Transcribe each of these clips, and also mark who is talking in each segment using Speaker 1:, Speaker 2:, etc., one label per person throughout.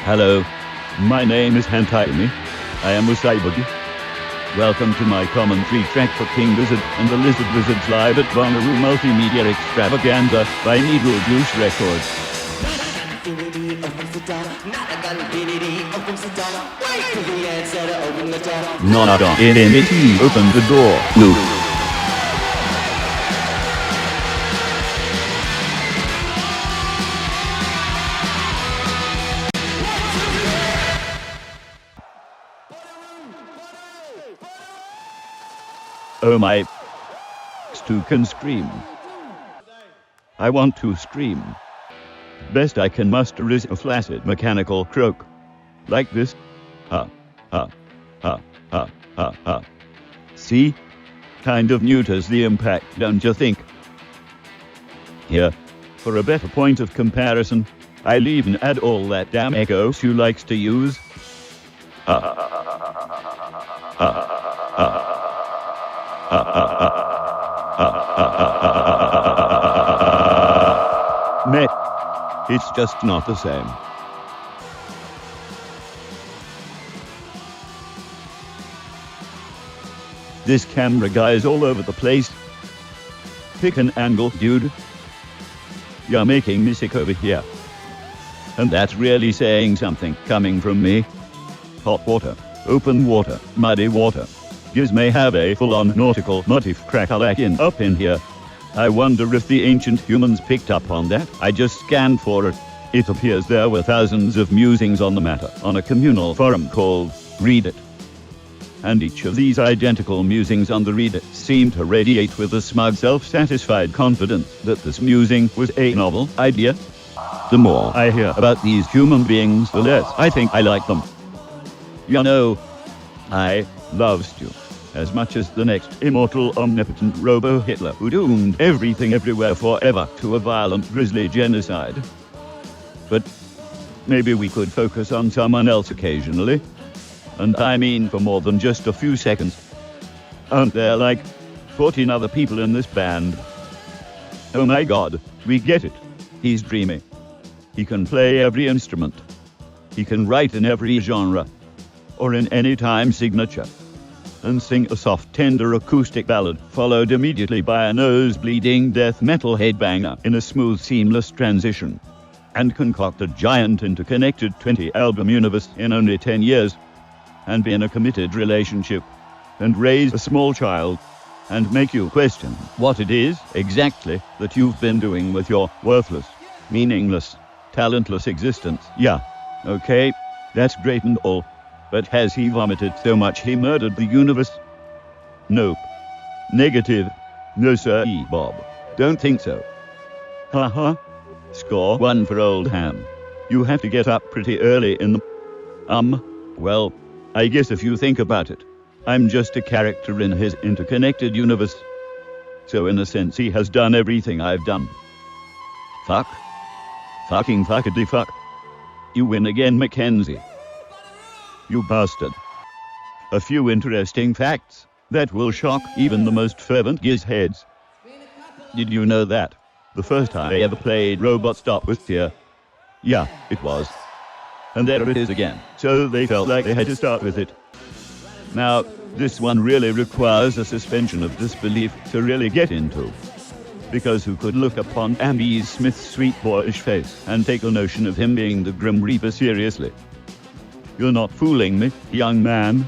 Speaker 1: Hello, my name is Han-Tyumi. I am a cyborg. Welcome to my commentary track for King Gizzard and the Lizard Wizards live at Bonnaroo Multimedia Extravaganza by Needle Juice Records. Non-identity, open the door, Flute. Oh my, Stu can scream. I want to scream. Best I can muster is a flaccid mechanical croak. Like this. Ha, ha, ha, ha, ha, ha. See? Kind of neuters the impact, don't you think? Here, for a better point of comparison, I'll even add all that damn echo Stu likes to use. Ha, ha, ha, ha, ha, ha, ha, ha. Meh, it's just not the same. This camera guy's all over the place. Pick an angle, dude. You're making me sick over here. And that's really saying something, coming from me. Hot water, open water, muddy water. Giz may have a full-on nautical motif crackalakin up in here. I wonder if the ancient humans picked up on that. I just scanned for it. It appears there were thousands of musings on the matter on a communal forum called Reddit. And each of these identical musings on the Reddit seemed to radiate with a smug self-satisfied confidence that this musing was a novel idea. The more I hear about these human beings, the less I think I like them. You know, I love Stu as much as the next immortal omnipotent robo-Hitler who doomed everything everywhere forever to a violent grisly genocide. But maybe we could focus on someone else occasionally. And I mean for more than just a few seconds. Aren't there like 14 other people in this band? Oh my god, we get it. He's dreamy. He can play every instrument. He can write in every genre. Or in any time signature, and sing a soft, tender acoustic ballad, followed immediately by a nose-bleeding death metal headbanger in a smooth, seamless transition, and concoct a giant interconnected 20-album universe in only 10 years, and be in a committed relationship, and raise a small child, and make you question what it is, exactly, that you've been doing with your worthless, meaningless, talentless existence. Yeah, okay, that's great and all. But has he vomited so much he murdered the universe? Nope. Negative. No sir, Bob. Don't think so. Haha. Score one for old Han. You have to get up pretty early in the... Well, I guess if you think about it, I'm just a character in his interconnected universe. So in a sense he has done everything I've done. Fuck. Fucking fuckity fuck. You win again, Mackenzie. You bastard. A few interesting facts that will shock even the most fervent Giz heads. Did you know that the first time I ever played Robot Stop was here? Yeah, it was. And there it is again. So they felt like they had to start with it. Now, this one really requires a suspension of disbelief to really get into. Because who could look upon Amby Smith's sweet boyish face and take a notion of him being the Grim Reaper seriously? You're not fooling me, young man.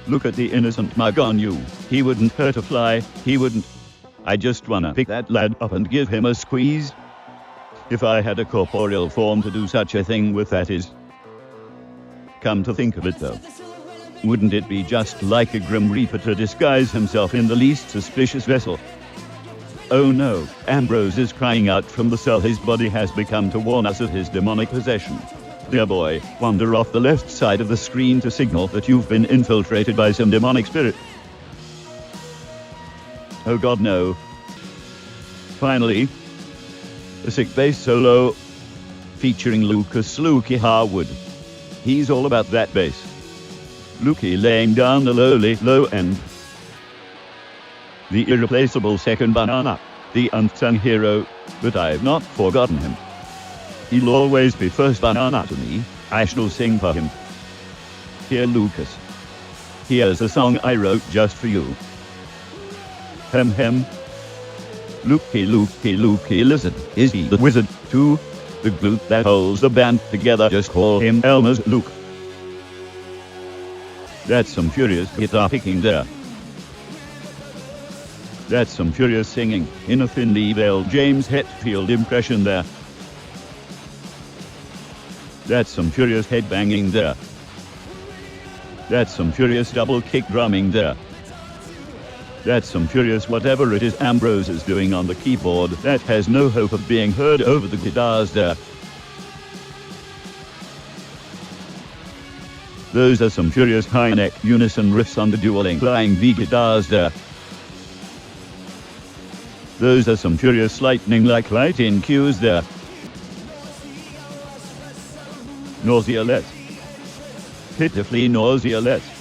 Speaker 1: Look at the innocent mug on you. He wouldn't hurt a fly, he wouldn't. I just wanna pick that lad up and give him a squeeze. If I had a corporeal form to do such a thing with, that is. Come to think of it though, wouldn't it be just like a Grim Reaper to disguise himself in the least suspicious vessel? Oh no, Ambrose is crying out from the cell his body has become to warn us of his demonic possession. Dear boy, wander off the left side of the screen to signal that you've been infiltrated by some demonic spirit. Oh god no. Finally, a sick bass solo featuring Lucas Lukey Harwood. He's all about that bass. Lukey laying down the lowly low end. The irreplaceable second banana, the unsung hero, but I've not forgotten him. He'll always be first banana to me, I shall sing for him. Here, Lucas. Here's a song I wrote just for you. Hem hem. Lukey, Lukey, Lukey Lizard, is he the wizard too? The glue that holds the band together, just call him Elmer's Luke. That's some furious guitar picking there. That's some furious singing in a thinly veiled James Hetfield impression there. That's some furious headbanging there. That's some furious double kick drumming there. That's some furious whatever it is Ambrose is doing on the keyboard that has no hope of being heard over the guitars there. Those are some furious high-neck unison riffs on the dueling flying V guitars there. Those are some furious lightning-like light-in cues there. Nausea-less. Pitifully nausea-less.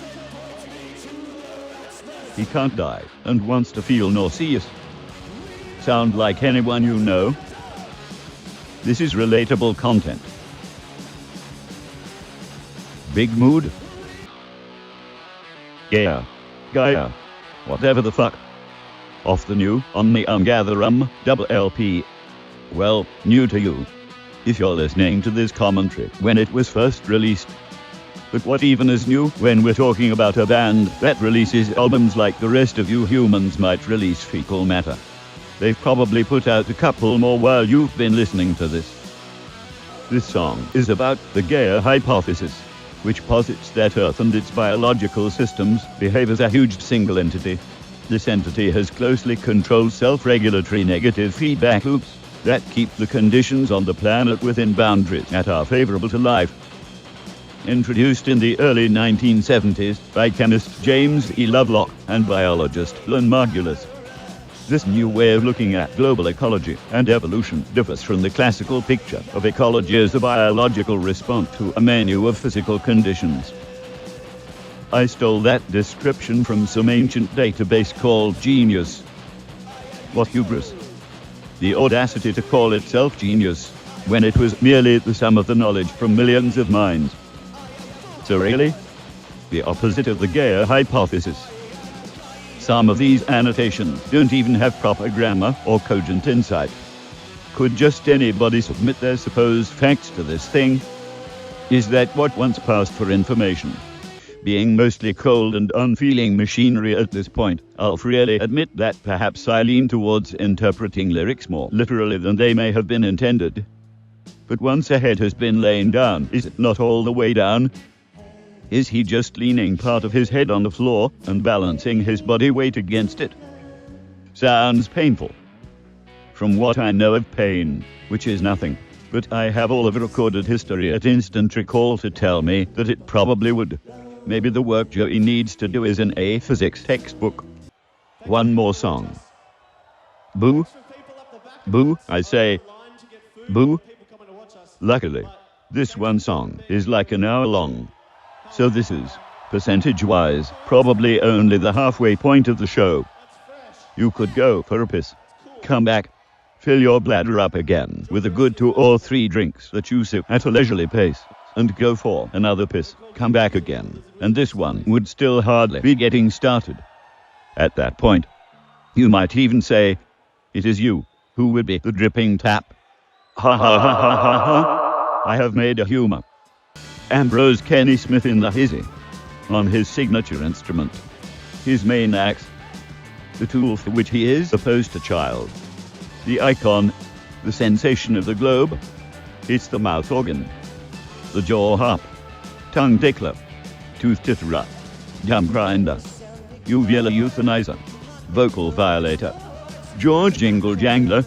Speaker 1: He can't die and wants to feel nauseous. Sound like anyone you know? This is relatable content. Big mood? Yeah. Gaia. Whatever the fuck. Off the new Omni Gatherum double LP. Well, new to you, if you're listening to this commentary when it was first released. But what even is new when we're talking about a band that releases albums like the rest of you humans might release fecal matter? They've probably put out a couple more while you've been listening to this. This song is about the Gaia hypothesis, which posits that Earth and its biological systems behave as a huge single entity. This entity has closely controlled self-regulatory negative feedback loops that keep the conditions on the planet within boundaries that are favorable to life. Introduced in the early 1970s by chemist James E. Lovelock and biologist Lynn Margulis. This new way of looking at global ecology and evolution differs from the classical picture of ecology as a biological response to a menu of physical conditions. I stole that description from some ancient database called Genius. What hubris! The audacity to call itself genius, when it was merely the sum of the knowledge from millions of minds. So really? The opposite of the Gaia hypothesis. Some of these annotations don't even have proper grammar or cogent insight. Could just anybody submit their supposed facts to this thing? Is that what once passed for information? Being mostly cold and unfeeling machinery at this point, I'll freely admit that perhaps I lean towards interpreting lyrics more literally than they may have been intended. But once a head has been lain down, is it not all the way down? Is he just leaning part of his head on the floor and balancing his body weight against it? Sounds painful. From what I know of pain, which is nothing, but I have all of recorded history at instant recall to tell me that it probably would. Maybe the work Joey needs to do is in a physics textbook. One more song. Boo. Boo, I say. Boo. Luckily, this one song is like an hour long. So this is, percentage-wise, probably only the halfway point of the show. You could go for a piss, come back, fill your bladder up again with a good 2 or 3 drinks that you sip at a leisurely pace, and go for another piss, come back again, and this one would still hardly be getting started. At that point, you might even say, it is you who would be the dripping tap. Ha ha ha ha ha ha. I have made a humor. Ambrose Kenny Smith in the hizzy, on his signature instrument, his main axe, the tool for which he is the poster child, the icon, the sensation of the globe. It's the mouth organ, the jaw harp, tongue tickler, tooth titterer, gum grinder, uvula euthanizer, vocal violator, George jingle jangler,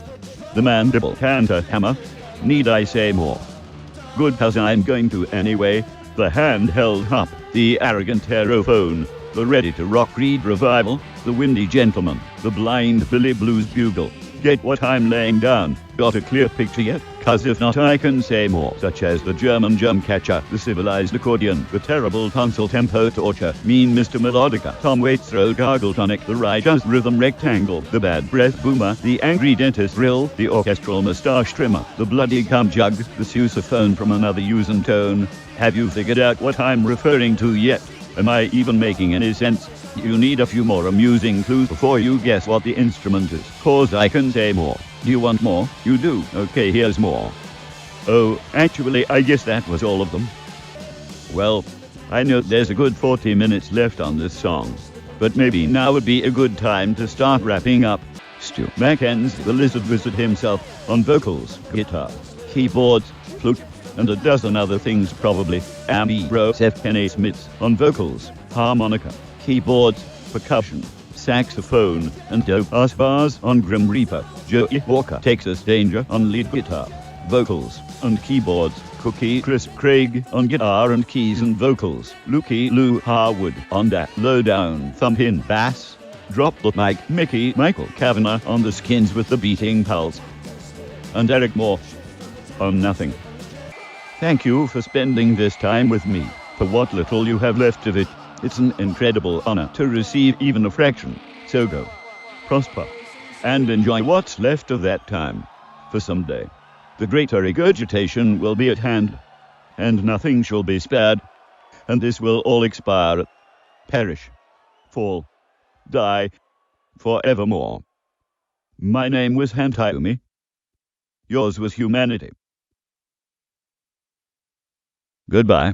Speaker 1: the mandible canter hammer. Need I say more? Good, 'cause I'm going to anyway. The handheld harp, the arrogant aerophone, the ready-to-rock reed revival, the windy gentleman, the blind Billy Blues bugle. Get what I'm laying down? Got a clear picture yet? 'Cause if not, I can say more, such as the German drum catcher, the civilized accordion, the terrible tonsil tempo torture, mean Mr. Melodica, Tom Waits throat gargle tonic, the Rider's rhythm rectangle, the bad breath boomer, the angry dentist rill, the orchestral mustache trimmer, the bloody cum jug, the sousaphone from another use and tone. Have you figured out what I'm referring to yet? Am I even making any sense? You need a few more amusing clues before you guess what the instrument is. Cause I can say more. Do you want more? You do. Okay, here's more. Oh, actually, I guess that was all of them. Well, I know there's a good 40 minutes left on this song, but maybe now would be a good time to start wrapping up. Stu Mackenzie, the lizard wizard himself, on vocals, guitar, keyboards, flute, and a dozen other things probably. Ambrose Smith on vocals, harmonica, keyboards, percussion, saxophone, and dope ass bars on Grim Reaper. Joey Walker, Texas Danger on lead guitar, vocals, and keyboards. Cookie Chris Craig on guitar and keys and vocals. Lukey Lou Harwood on that lowdown thumping bass. Drop the mic Mickey Michael Cavanagh on the skins with the beating pulse. And Eric Moore on nothing. Thank you for spending this time with me. For what little you have left of it, it's an incredible honor to receive even a fraction. So go, prosper, and enjoy what's left of that time. For someday, the greater regurgitation will be at hand, and nothing shall be spared, and this will all expire, perish, fall, die, forevermore. My name was Han-Tyumi. Yours was humanity. Goodbye.